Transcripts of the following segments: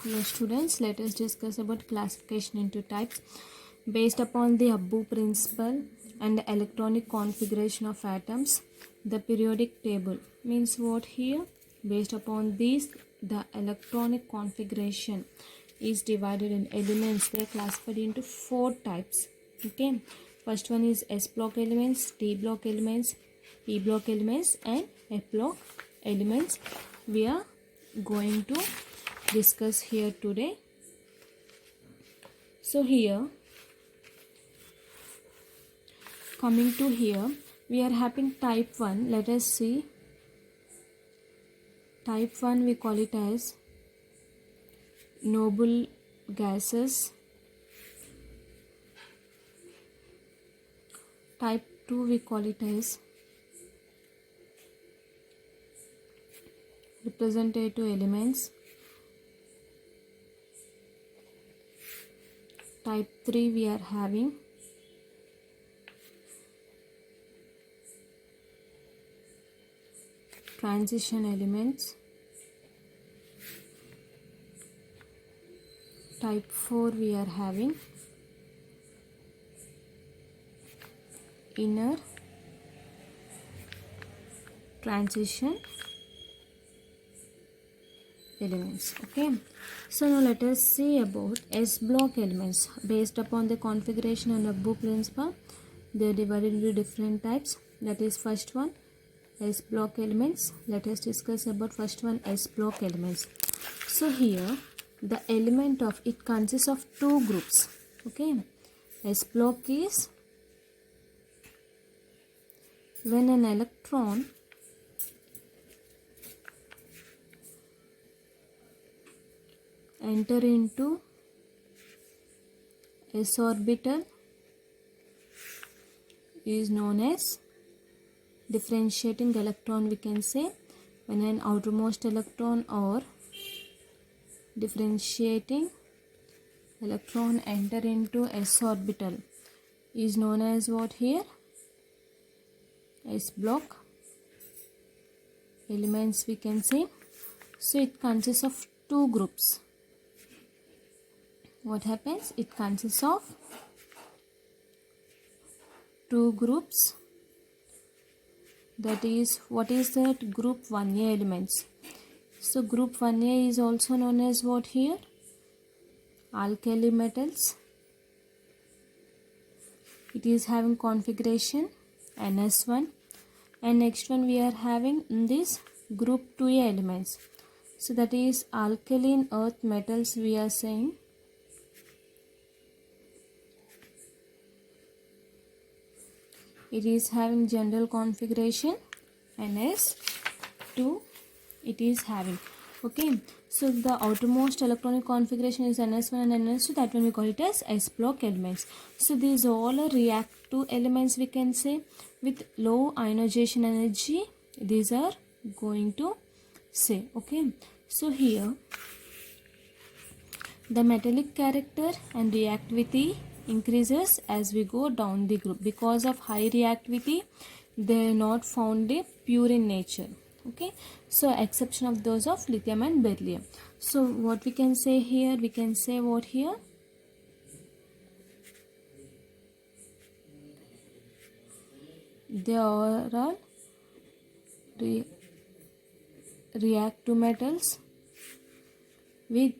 Hello students, let us discuss about classification into types based upon the Abbo principle and the electronic configuration of atoms. The periodic table means what here? Based upon these, the electronic configuration is divided in elements. They are classified into 4 types. Okay, first one is S block elements, T block elements, E block elements and F block elements. We are going to discuss here today. So here, coming to here, we are having type 1. Let us see. Type 1 we call it as noble gases. Type 2 we call it as representative elements. Type 3 we are having transition elements. Type 4 we are having inner transition elements. Okay, so now let us see about S block elements. Based upon the configuration and Abbo principle, they are divided into different types. That is first one, S block elements. Let us discuss about first one, S block elements. So here the element of it consists of 2 groups. Okay, S block is when an electron enter into S orbital is known as differentiating electron, we can say. When an outermost electron or differentiating electron enter into S orbital is known as what here? S block elements, we can say. So it consists of 2 groups. What happens? It consists of 2 groups. That is, what is that? Group 1A elements. So group 1A is also known as what here? Alkali metals. It is having configuration NS1. And next one we are having in this group 2A elements. So that is alkaline earth metals, we are saying. It is having general configuration NS2 it is having. Okay, so the outermost electronic configuration is NS1 and NS2. That one we call it as S block elements. So these all are reactive elements, we can say, with low ionization energy. These are going to say. Okay, so here the metallic character and reactivity increases as we go down the group. Because of high reactivity, they are not found pure in nature. Okay, so exception of those of lithium and beryllium. So what we can say here? We can say what here? They are all reactive metals with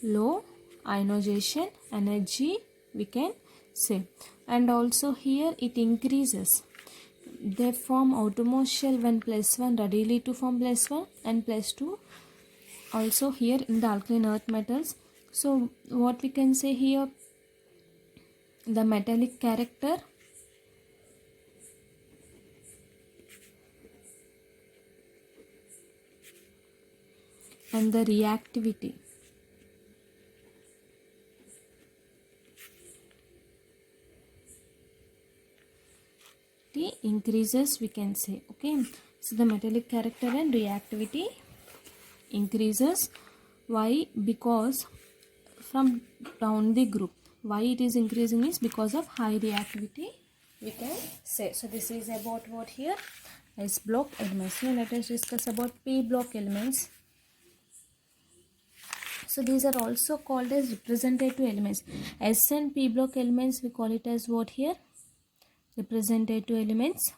low ionization energy, we can say. And also here it increases. They form outermost shell when +1, readily to form +1 and +2. Also here in the alkaline earth metals. So what we can say here? The metallic character and the reactivity increases, we can say. Okay, so the metallic character and reactivity increases. Why? Because from down the group, why it is increasing is because of high reactivity, we can say. So this is about what here? S block elements. Now let us discuss about P block elements. So these are also called as representative elements. S and P block elements, we call it as what here? Representative elements.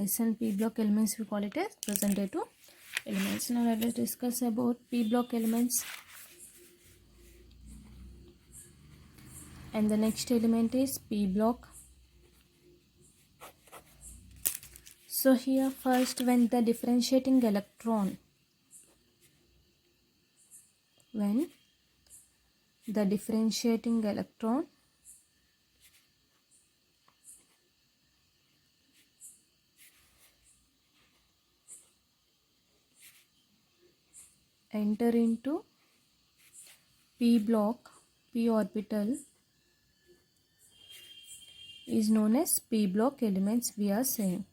S and P block elements, we call it as representative elements. Now let us discuss about P block elements. And the next element is P block. So here first, when the differentiating electron enter into P block, P orbital is known as P block elements, we are saying.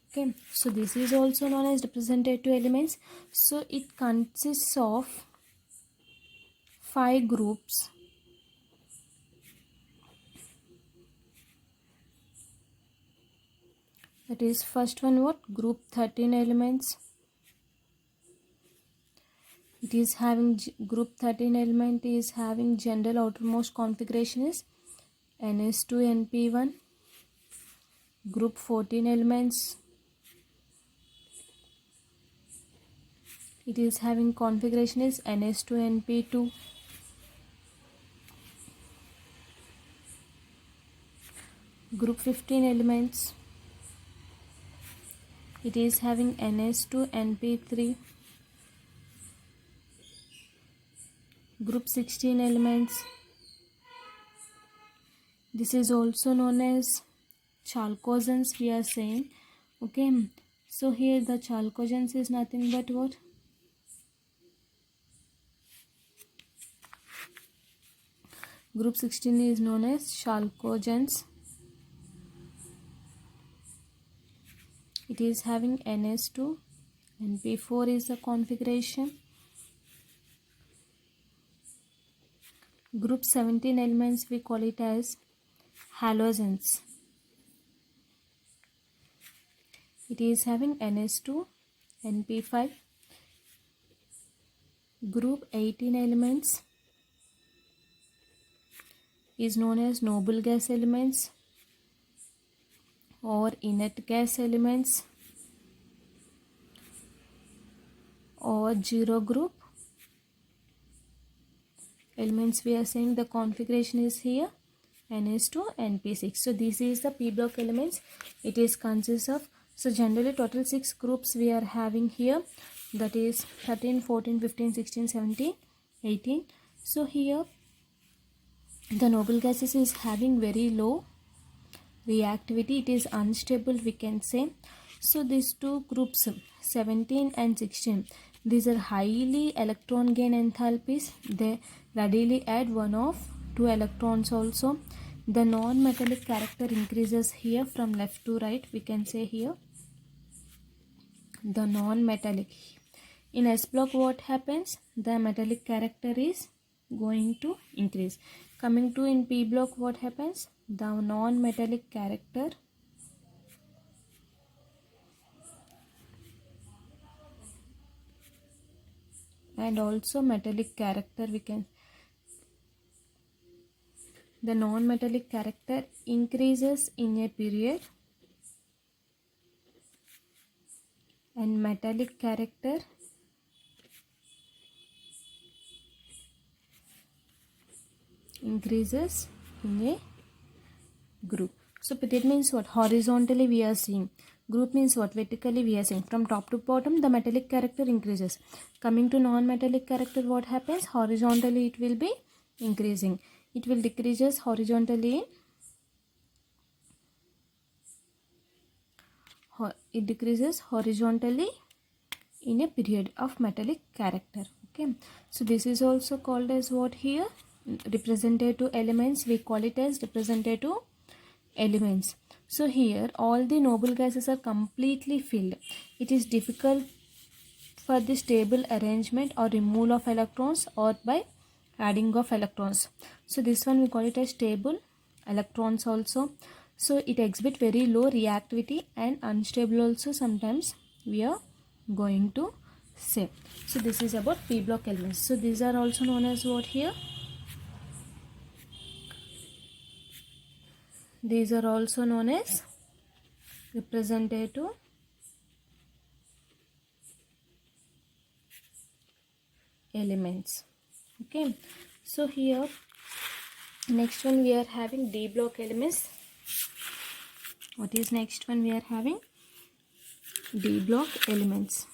Okay, so this is also known as representative elements. So it consists of 5 groups. That is first one, what? Group 13 elements. It is having group 13 element is having general outermost configuration is NS2 NP1. Group 14 elements, it is having configuration is NS2 NP2. Group 15 elements, it is having NS2 NP3. Group 16 elements, this is also known as chalcogens, we are saying. Okay, so here the chalcogens is nothing but what? Group 16 is known as chalcogens. It is having NS2 and P4 is the configuration. Group 17 elements, we call it as halogens. It is having NS2 and P5. Group 18 elements is known as noble gas elements or inert gas elements or zero group elements. We are saying the configuration is here NS2 and P6. So this is the P block elements. It is consists of, so generally total 6 groups we are having here, that is 13, 14, 15, 16, 17, 18. So here the noble gases is having very low reactivity, it is unstable, we can say. So these two groups 17 and 16, these are highly electron gain enthalpies. They readily add one of 2 electrons also. The non-metallic character increases here from left to right, we can say here the non-metallic. In S block what happens? The metallic character is going to increase. Coming to in P block what happens? The non-metallic character and also metallic character, we can, the non-metallic character increases in a period and metallic character increases in a group. So that means what? Horizontally we are seeing. Group means what? Vertically we are seeing. From top to bottom the metallic character increases. Coming to non-metallic character, what happens? Horizontally it will be increasing. It will decreases horizontally. It decreases horizontally in a period of metallic character. Okay. So this is also called as what here? Representative elements. We call it as representative elements. So here all the noble gases are completely filled. It is difficult for the stable arrangement or removal of electrons or by adding of electrons. So this one we call it as stable electrons also. So it exhibit very low reactivity and unstable also sometimes we are going to say. So this is about p block elements. So these are also known as what here? These are also known as representative elements. Okay, so here next one we are having d block elements. What is next one we are having? D block elements.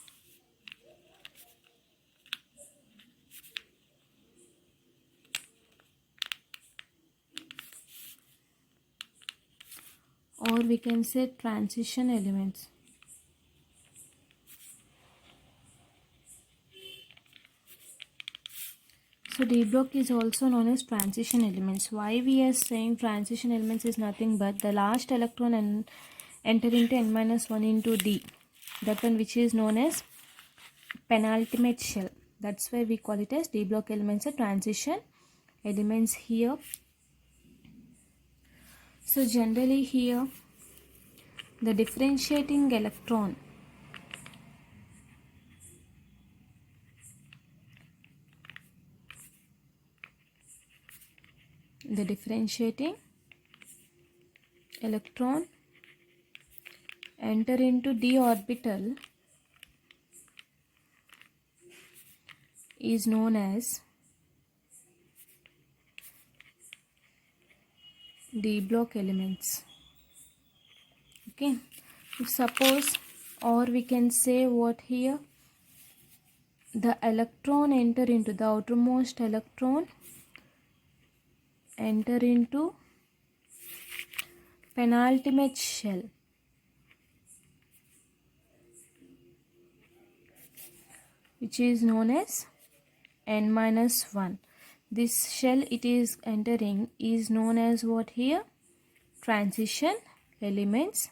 Or we can say transition elements. So D block is also known as transition elements. Why we are saying transition elements is nothing but the last electron and enter into n-1 into D. That one which is known as penultimate shell. That's why we call it as D block elements or transition elements here. So generally here the differentiating electron enter into d orbital is known as d block elements. Okay, if suppose, or we can say what here, the electron enter into the outermost electron enter into penultimate shell, which is known as n-1. This shell it is entering is known as what here? Transition elements.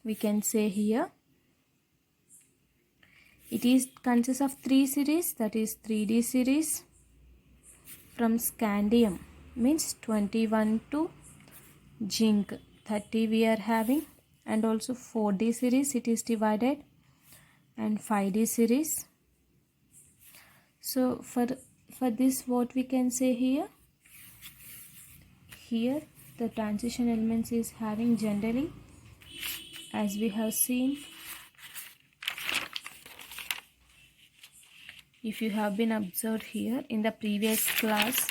We can say here it is consists of 3 series, that is 3D series from scandium means 21 to zinc 30 we are having, and also 4D series it is divided, and 5D series. So for this what we can say here the transition elements is having generally, as we have seen, if you have been observed here in the previous class,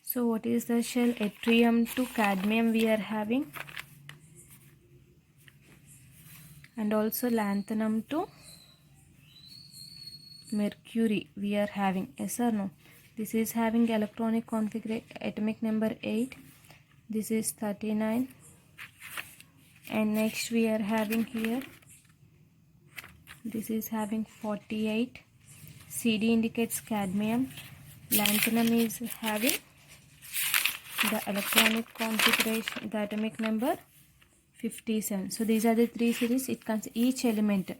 so what is the shell? Yttrium to cadmium we are having, and also lanthanum to mercury we are having. Yes or no? This is having electronic configuration atomic number 8, this is 39, and next we are having here this is having 48. CD indicates cadmium. Lanthanum is having the electronic configuration, the atomic number 57. So these are the 3 series. It comes each element,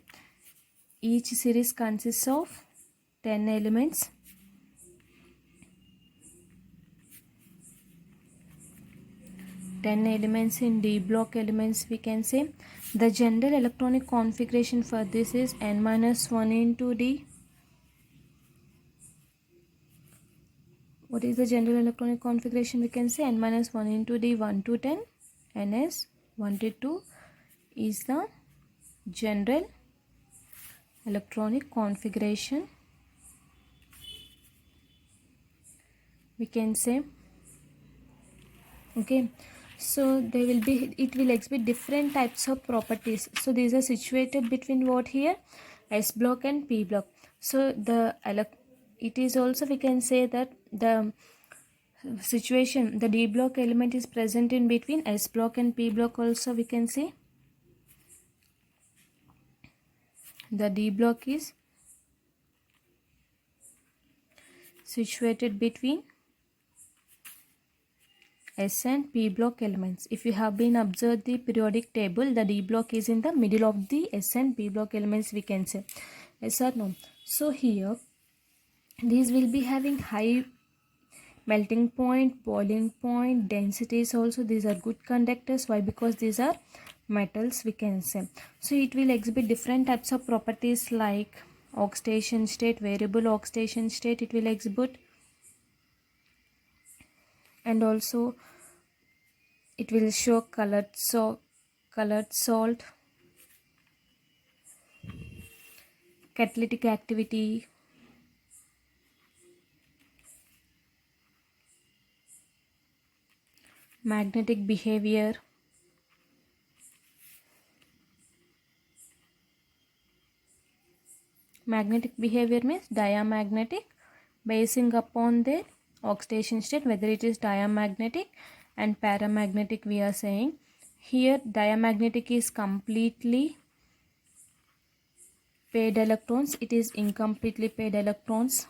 each series consists of 10 elements. In D block elements we can say. The general electronic configuration for this is n-1 into D. What is the general electronic configuration? We can say n-1 into D 1 to 10, ns 1 to 2 is the general electronic configuration. We can say, okay, so they will be, it will exhibit different types of properties. So these are situated between what here? S block and P block. So it is also, we can say that the situation, the D block element is present in between S block and P block also, we can say. The D block is situated between S and P block elements. If you have been observed the periodic table, the D block is in the middle of the S and P block elements, we can say. Yes or no? So here these will be having high melting point, boiling point, densities also. These are good conductors. Why? Because these are metals, we can say. So it will exhibit different types of properties like oxidation state, variable oxidation state it will exhibit, and also it will show colored salt, catalytic activity, magnetic behavior, magnetic behavior means diamagnetic, basing upon their oxidation state, whether it is diamagnetic and paramagnetic, we are saying. Here diamagnetic is completely paired electrons, it is incompletely paired electrons.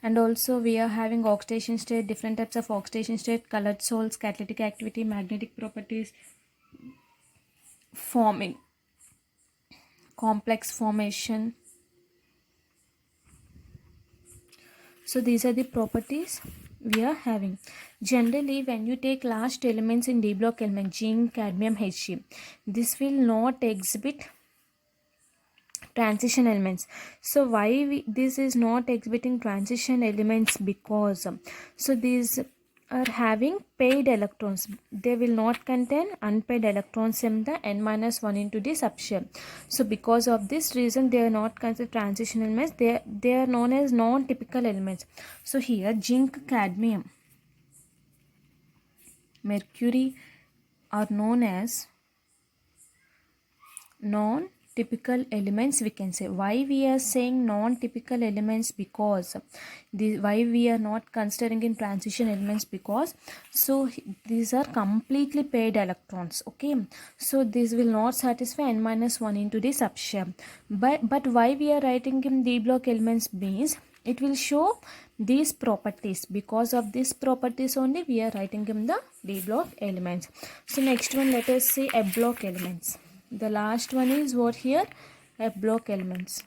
And also we are having oxidation state, different types of oxidation state, colored salts, catalytic activity, magnetic properties, forming, complex formation. So these are the properties we are having. Generally, when you take last elements in D block element, zinc, cadmium, Hg, this will not exhibit transition elements. So why this is not exhibiting transition elements? Because so these are having paired electrons, they will not contain unpaired electrons in the n-1 into the subshell. So because of this reason they are not considered transition elements, they are known as non-typical elements. So here zinc, cadmium, mercury are known as non-typical elements, we can say. Why we are saying non-typical elements? Because why we are not considering in transition elements? Because so these are completely paired electrons, okay. So this will not satisfy n-1 into the subshell. But why we are writing in D block elements means it will show these properties. Because of these properties only we are writing in the D block elements. So next one, let us see F block elements. The last one is what here? F block elements.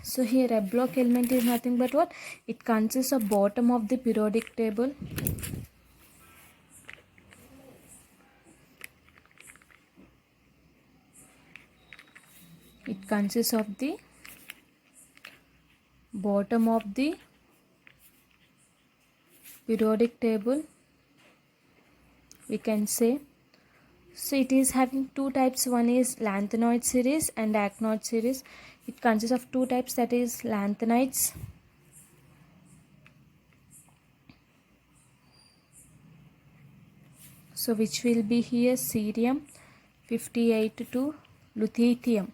So here F block element is nothing but what? It consists of bottom of the periodic table. It consists of the bottom of the periodic table, we can say. So it is having two types. One is lanthanoid series and actinoid series. It consists of two types, that is lanthanides so which will be here cerium 58 to lutetium,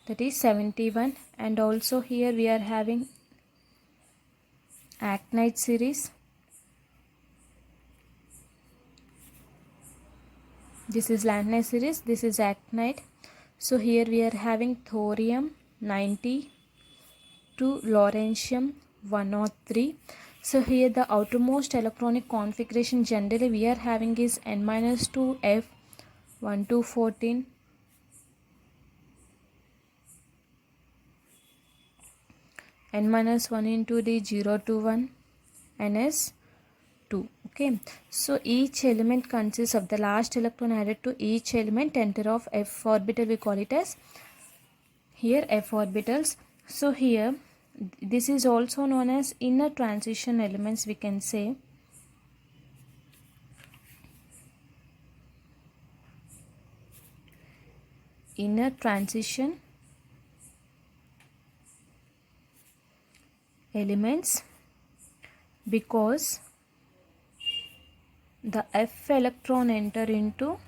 that is 71. And also here we are having actinide series. This is lanthanide series, this is actinide. So here we are having thorium 90 to lawrencium 103. So here the outermost electronic configuration generally we are having is n-2 F 1214, n-1 into the 021, ns 2. Okay, so each element consists of the last electron added to each element enter of f orbital, we call it as here f orbitals. So here this is also known as inner transition elements, we can say. Inner transition elements, because the f electron enter into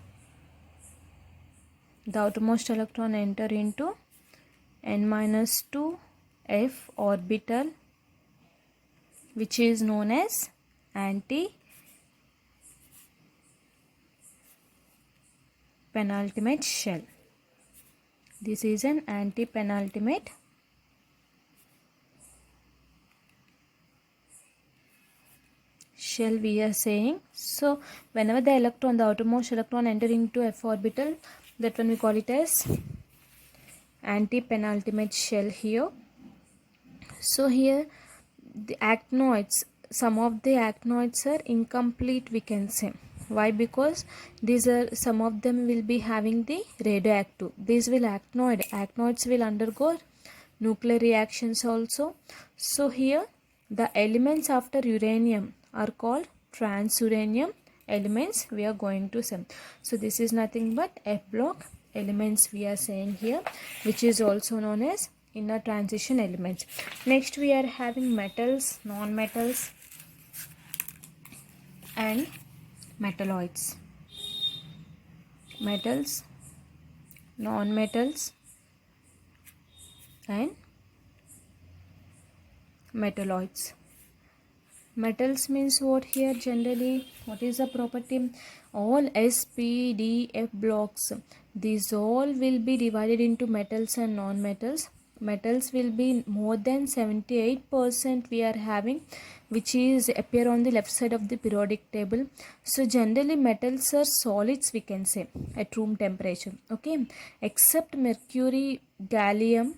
the outermost electron enter into n-2 f orbital, which is known as anti-penultimate shell. This is an anti-penultimate shell we are saying. So whenever the outermost electron enter into f orbital, that one we call it as anti-penultimate shell here. So here the actinoids, some of the actinoids are incomplete, we can say. Why? Because these are, some of them will be having the radioactive. These will actinoids will undergo nuclear reactions also. So here the elements after uranium are called transuranium elements we are going to say. So this is nothing but F block elements we are saying here, which is also known as inner transition elements. Next we are having metals, non-metals and metalloids. Metals, non-metals and metalloids. Metals means what here generally? What is the property? All S, P, D, F blocks, these all will be divided into metals and non-metals. Metals will be more than 78% we are having, which is appear on the left side of the periodic table. So generally metals are solids, we can say, at room temperature. Okay, except mercury, gallium,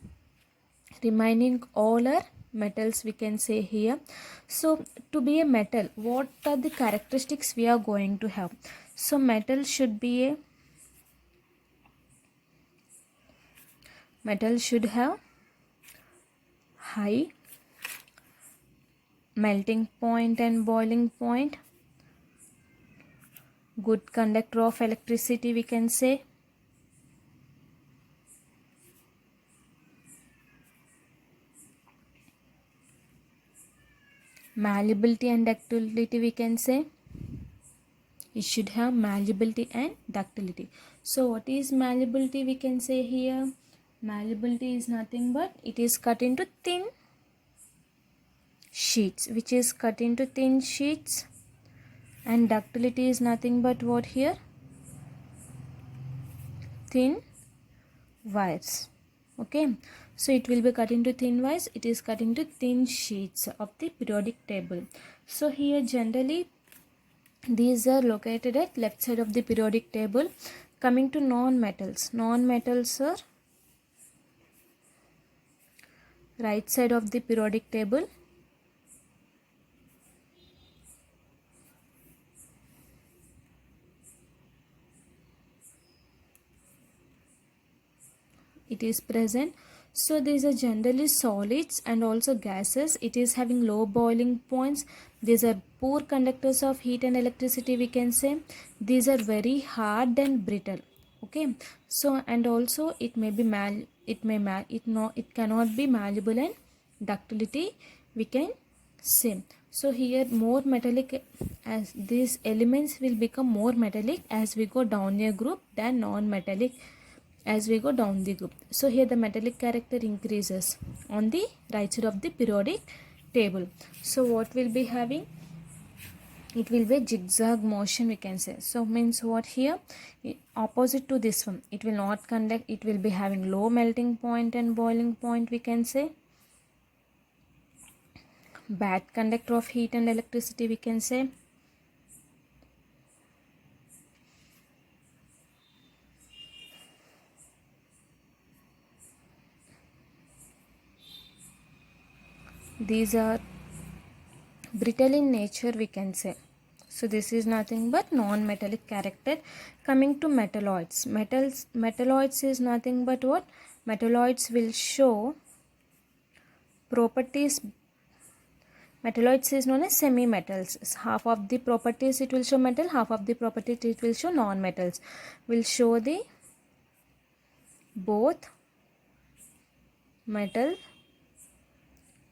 remaining all are metals, we can say here. So to be a metal, what are the characteristics we are going to have? So metal should have high melting point and boiling point, good conductor of electricity, we can say, malleability and ductility, we can say. It should have malleability and ductility. So what is malleability, we can say here? Malleability is nothing but it is cut into thin sheets, which is cut into thin sheets. And ductility is nothing but what here? Thin wires. Okay, so it will be cut into thin wires, it is cut into thin sheets of the periodic table. So here generally these are located at left side of the periodic table. Coming to non-metals, non-metals are right side of the periodic table. It is present. So these are generally solids and also gases. It is having low boiling points. These are poor conductors of heat and electricity, we can say. These are very hard and brittle. Okay, so and also it may be it cannot be malleable, and ductility we can say. So here more metallic, as these elements will become more metallic as we go down a group than non-metallic as we go down the group. So here the metallic character increases on the right side of the periodic table. So what will be having? It will be zigzag motion, we can say. So means what here? Opposite to this one, it will not conduct, it will be having low melting point and boiling point, we can say. Bad conductor of heat and electricity, we can say. These are brittle in nature, we can say. So this is nothing but non-metallic character. Coming to metalloids, metalloids is nothing but what? Metalloids will show properties. Metalloids is known as semi-metals. Half of the properties it will show metal, half of the properties it will show non-metals. Will show the both metal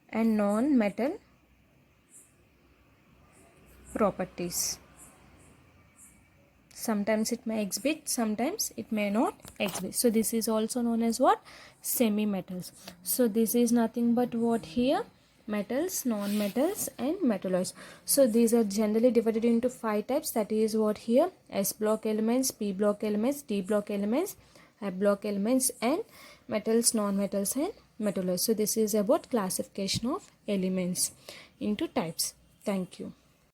and non-metal properties. Sometimes it may exhibit, sometimes it may not exhibit. So this is also known as what? Semi-metals. So this is nothing but what here? Metals, non-metals and metalloids. So these are generally divided into 5 types. That is what here? S block elements, P block elements, D block elements block elements and metals, non-metals and metalloids. So this is about classification of elements into types. Thank you.